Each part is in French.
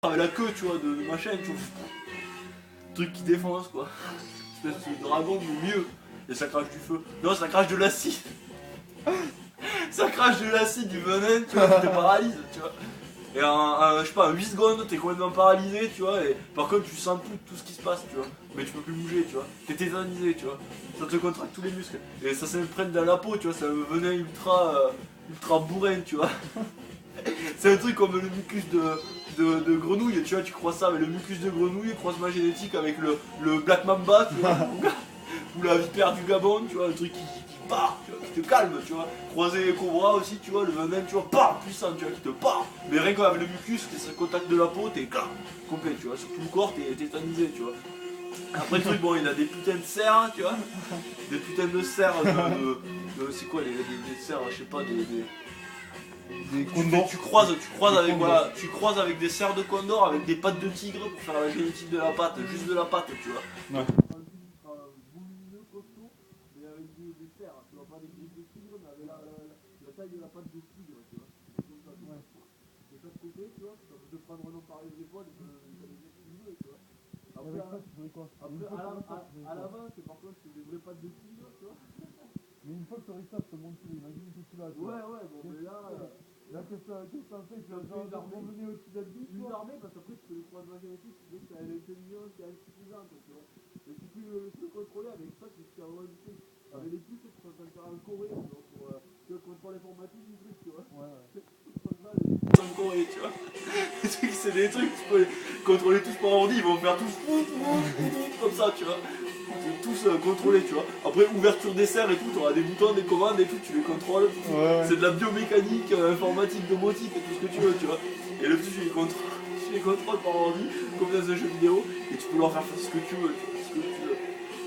avec la queue, tu vois, de machin, tu vois. Truc qui défonce, quoi. Espèce de dragon, mais mieux. Et ça crache du feu. Non, ça crache de l'acide. Ça crache de l'acide, du venin, tu vois, qui te paralyse, tu vois. Et je sais pas, en 8 secondes, t'es complètement paralysé, tu vois, et par contre, tu sens tout ce qui se passe, tu vois. Mais tu peux plus bouger, tu vois. T'es tétanisé, tu vois. Ça te contracte tous les muscles. Et ça s'imprègne dans la peau, tu vois, c'est un venin ultra bourrin, tu vois. C'est un truc comme le mucus de grenouille, tu vois, tu crois ça avec le mucus de grenouille, croisement génétique avec le Black Mamba, tu vois, ou la vipère du Gabon, tu vois, le truc qui part, tu vois, qui te calme, tu vois. Croiser les cobras aussi, tu vois, le venin, tu vois, part, puissant, tu vois, qui te part. Mais rien qu'avec le mucus, c'est le contact de la peau, t'es complet, tu vois, sur tout le corps, t'es tétanisé, tu vois. Après le truc, bon, il a des putains de serres, tu vois, des putains de serres c'est quoi, des serres, je sais pas, tu croises avec des cerfs de condor, avec des pattes de tigre pour faire la génétique de la patte, juste de la patte, tu vois. Ouais. Volumineux, costaud, mais avec des cerfs, tu vois, pas des griffes de tigre, mais avec la taille de la patte de tigre, tu vois. Comme ça, ouais. De chaque côté, tu vois, ça peut te prendre un nom par les épaules et te les tu vois. Après, à l'avant, c'est par contre, c'est des vraies pattes de tigre, tu vois. Mais une fois que tu aurais ça, je te montre, imagine que tu l'as. Ouais, bon, mais là. Là, qu'est-ce que t'en fais? Tu vas faire promener au-dessus d'un bus? Une armée, parce qu'après, tu fais le croisement génétique, tu sais que t'as l'intelligence qui est insuffisante, tu vois. Et tu peux le contrôler avec ça, c'est ce qu'il y a vraiment du truc. Avec les puces, tu peux faire en Corée, tu vois, pour le contrôle informatique du truc, tu vois. Ouais. En Corée, tu vois. Les trucs, c'est des trucs, tu peux les contrôler tous par ordi, ils vont faire tous comme ça, tu vois. Tous contrôlés, tu vois. Après, ouverture des serres et tout, tu auras des boutons, des commandes et tout, tu les contrôles. Ouais. C'est de la biomécanique, informatique, domotique et tout ce que tu veux, tu vois. Et le petit, tu les contrôles par ordi, comme dans un jeu vidéo, et tu peux leur faire ce que tu veux, tu vois, ce que tu veux.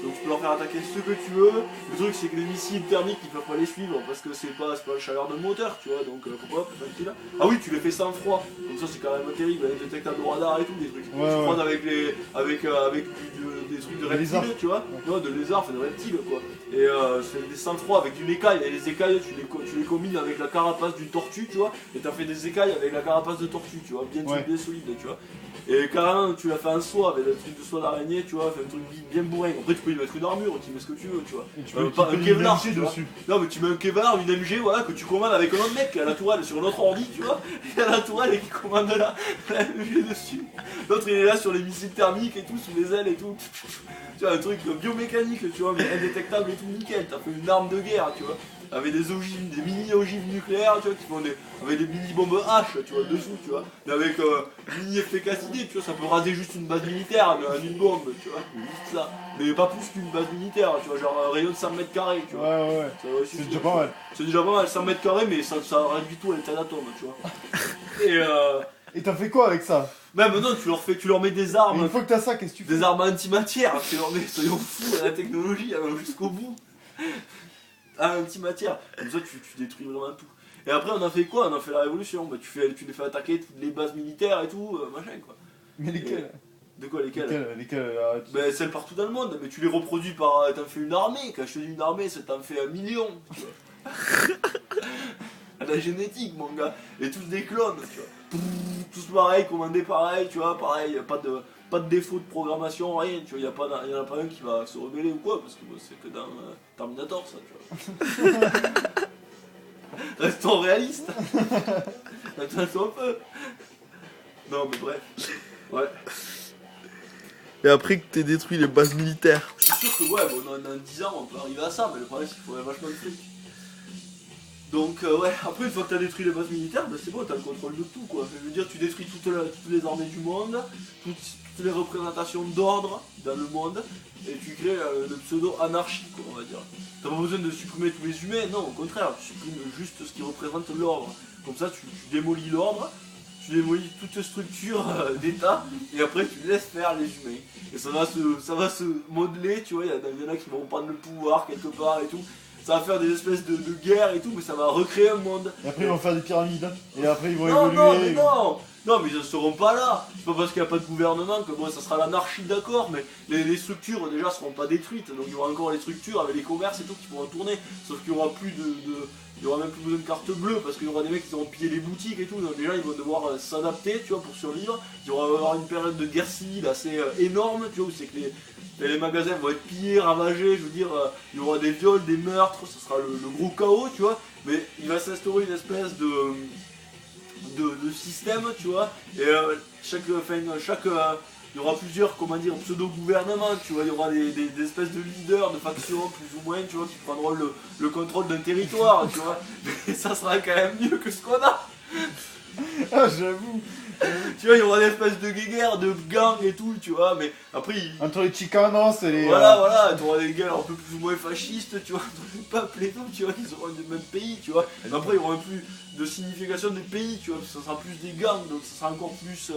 Donc tu peux leur faire attaquer ce que tu veux. Le truc, c'est que les missiles thermiques, ils peuvent pas les suivre parce que c'est pas la chaleur de moteur, tu vois. Donc faut pas, tranquille. Ah oui, tu les fais sans froid. Comme ça, c'est quand même terrible, avec des détecteurs de radar et tout, des trucs. Ouais, tu croises avec des trucs de reptiles, tu vois. Ouais. Non, de lézards, enfin de reptiles, quoi. Et c'est des sans froid avec une écaille. Et les écailles, tu les combines avec la carapace d'une tortue, tu vois. Et t'as fait des écailles avec la carapace de tortue, tu vois. Bien solide, tu vois. Et carrément, tu l'as fait un soie avec le truc de soie d'araignée, tu vois, fait un truc bien bourrin. Après, tu peux y mettre une armure, tu mets ce que tu veux, tu vois. Et tu peux pas un Kevlar dessus. Non, mais tu mets un Kevlar, une MG, voilà, que tu commandes avec un autre mec qui a la tourelle sur un autre ordi, tu vois. Il a la tourelle et qui commande la MG dessus. L'autre, il est là sur les missiles thermiques et tout, sous les ailes et tout. Tu vois, un truc biomécanique, tu vois, mais indétectable et tout, nickel. T'as fait une arme de guerre, tu vois. Avec des ogives, des mini-ogives nucléaires, tu vois, qui font avec des mini-bombes H, tu vois, dessous, tu vois. Mais avec mini-efficacité, tu vois, ça peut raser juste une base militaire, mais une bombe, tu vois, juste ça. Mais pas plus qu'une base militaire, tu vois, genre un rayon de 100 mètres carrés, tu vois. Ouais. C'est déjà pas mal. C'est déjà pas mal, 100 mètres carrés, mais ça réduit tout à l'état d'atome, tu vois. Et t'as fait quoi avec ça? Bah maintenant tu leur mets des armes. Et une fois que t'as ça, qu'est-ce que tu fais? Des armes antimatière, tu leur mets, soyons fous à la technologie, alors jusqu'au bout. Antimatière, comme ça tu détruis vraiment tout. Et après on a fait quoi? On a fait la révolution, bah tu les fais attaquer toutes les bases militaires et tout, machin quoi. Mais lesquelles? De quoi lesquelles? Lesquelles Bah celles partout dans le monde, mais tu les reproduis par... T'en fais une armée, quand je te dis une armée, ça t'en fait 1 million, tu vois. La génétique mon gars, et tous des clones, tu vois. Tous pareil, commandés pareil, tu vois, pareil, pas de défaut de programmation, rien, tu vois, y en a pas un qui va se rebeller ou quoi, parce que c'est que dans Terminator ça, tu vois. Restons réalistes. Attends un peu. Non mais bref. Ouais. Et après que t'aies détruit les bases militaires. Je suis sûr que ouais, bon, dans 10 ans on peut arriver à ça, mais le problème c'est qu'il faudrait vachement de fric. Donc ouais, après une fois que t'as détruit les bases militaires, bah c'est bon, t'as le contrôle de tout quoi. Je veux dire, tu détruis toutes les armées du monde, toutes les représentations d'ordre dans le monde, et tu crées le pseudo-anarchie quoi, on va dire. T'as pas besoin de supprimer tous les humains, non, au contraire, tu supprimes juste ce qui représente l'ordre. Comme ça tu démolis l'ordre, tu démolis toute structure d'État, et après tu laisses faire les humains. Et ça va se modeler, tu vois, il y en a qui vont prendre le pouvoir quelque part et tout. Ça va faire des espèces de guerres et tout, mais ça va recréer un monde. Et après ils vont faire des pyramides. Et après ils vont non, évoluer. Non, mais non. Non, mais ils ne seront pas là. C'est pas parce qu'il n'y a pas de gouvernement que bon, ça sera l'anarchie, d'accord, mais les structures déjà seront pas détruites. Donc il y aura encore les structures avec les commerces et tout qui pourront tourner. Sauf qu'il y aura plus il y aura même plus besoin de carte bleue parce qu'il y aura des mecs qui auront pillé les boutiques et tout. Donc déjà ils vont devoir s'adapter, tu vois, pour survivre. Il y aura une période de guerre civile assez énorme, tu vois, où c'est que les magasins vont être pillés, ravagés, je veux dire, il y aura des viols, des meurtres, ça sera le gros chaos, tu vois. Mais il va s'instaurer une espèce de système, tu vois, et il y aura plusieurs, comment dire, pseudo-gouvernements, tu vois, il y aura des espèces de leaders, de factions, plus ou moins, tu vois, qui prendront le contrôle d'un territoire, tu vois, mais ça sera quand même mieux que ce qu'on a. Ah, j'avoue. Tu vois, il y aura des espèces de guerres, de gangs et tout, tu vois, mais après... Entre les Chicanos et les... Voilà, tu auras des guerres un peu plus ou moins fascistes, tu vois, entre les peuples et tout, tu vois, qui seront du même pays, tu vois. Mais après, il y aura plus de signification des pays, tu vois, parce que ça sera plus des gangs, donc ça sera encore plus,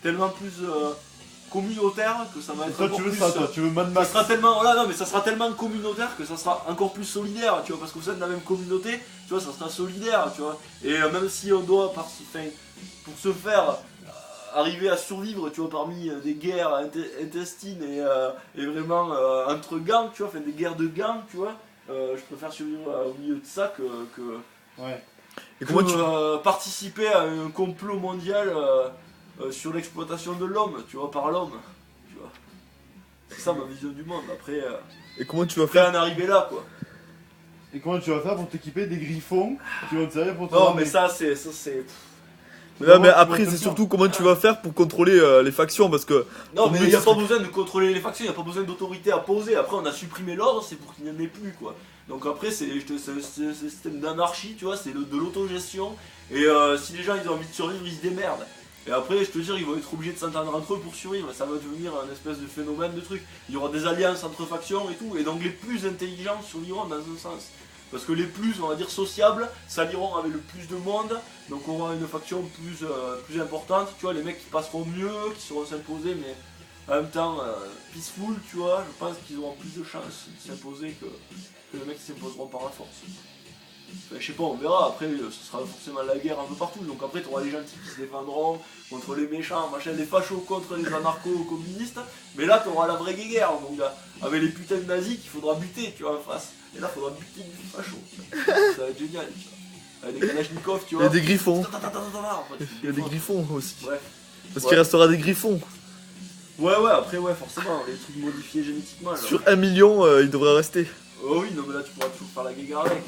tellement plus communautaire que ça va être Toi, encore tu veux plus... ça, toi, tu veux Mad Ça Max. sera tellement, voilà, non, mais ça sera tellement communautaire que ça sera encore plus solidaire, tu vois, parce que vous êtes de la même communauté, tu vois, ça sera solidaire, tu vois. Et même si on doit, pour se faire arriver à survivre, tu vois, parmi des guerres intestines et vraiment entre gangs, tu vois, enfin des guerres de gangs, tu vois, je préfère survivre au milieu de ça Ouais. Et comment tu... participer à un complot mondial sur l'exploitation de l'homme, tu vois, par l'homme, tu vois. C'est ça ma vision du monde. Après, Et comment tu vas après faire? en arriver là, quoi. Et comment tu vas faire pour t'équiper des griffons qui vont te servir pour te Non, ramener. mais ça c'est Ouais, mais tu après, vas c'est te surtout comment tu vas faire pour contrôler les factions, parce que... non, Ton mais but, il n'y a ce pas serait- besoin de contrôler les factions, il n'y a pas besoin d'autorité à poser. Après, on a supprimé l'ordre, c'est pour qu'il n'y en ait plus, quoi. Donc après, c'est un système d'anarchie, tu vois, c'est de l'autogestion. Et si les gens ils ont envie de survivre, ils se démerdent. Et après, je te jure, ils vont être obligés de s'entendre entre eux pour survivre. Ça va devenir un espèce de phénomène de truc. Il y aura des alliances entre factions et tout. Et donc les plus intelligents survivront dans un sens. Parce que les plus, on va dire, sociables, s'allieront avec le plus de monde. Donc on aura une faction plus importante. Tu vois, les mecs qui passeront mieux, qui sauront s'imposer, mais en même temps peaceful, tu vois. Je pense qu'ils auront plus de chances de s'imposer que les mecs qui s'imposeront par la force. Enfin, je sais pas, on verra. Après, ce sera forcément la guerre un peu partout. Donc après, tu auras les gentils qui se défendront contre les méchants, machin, les fachos contre les anarcho-communistes. Mais là, tu auras la vraie guerre, mon gars. Avec les putains de nazis qu'il faudra buter, tu vois, en face. Et là, il faudra buter du facho. Ça va être génial, tu vois. Avec des kalachnikovs, tu Il y vois. a des griffons. En fait, Il y a des griffons aussi. Bref. Parce qu'il restera des griffons. Ouais, après, ouais, forcément, les trucs modifiés génétiquement. Là. Sur 1 million, il devrait rester. Oh oui, non, mais là, tu pourras toujours faire la guéguerre avec.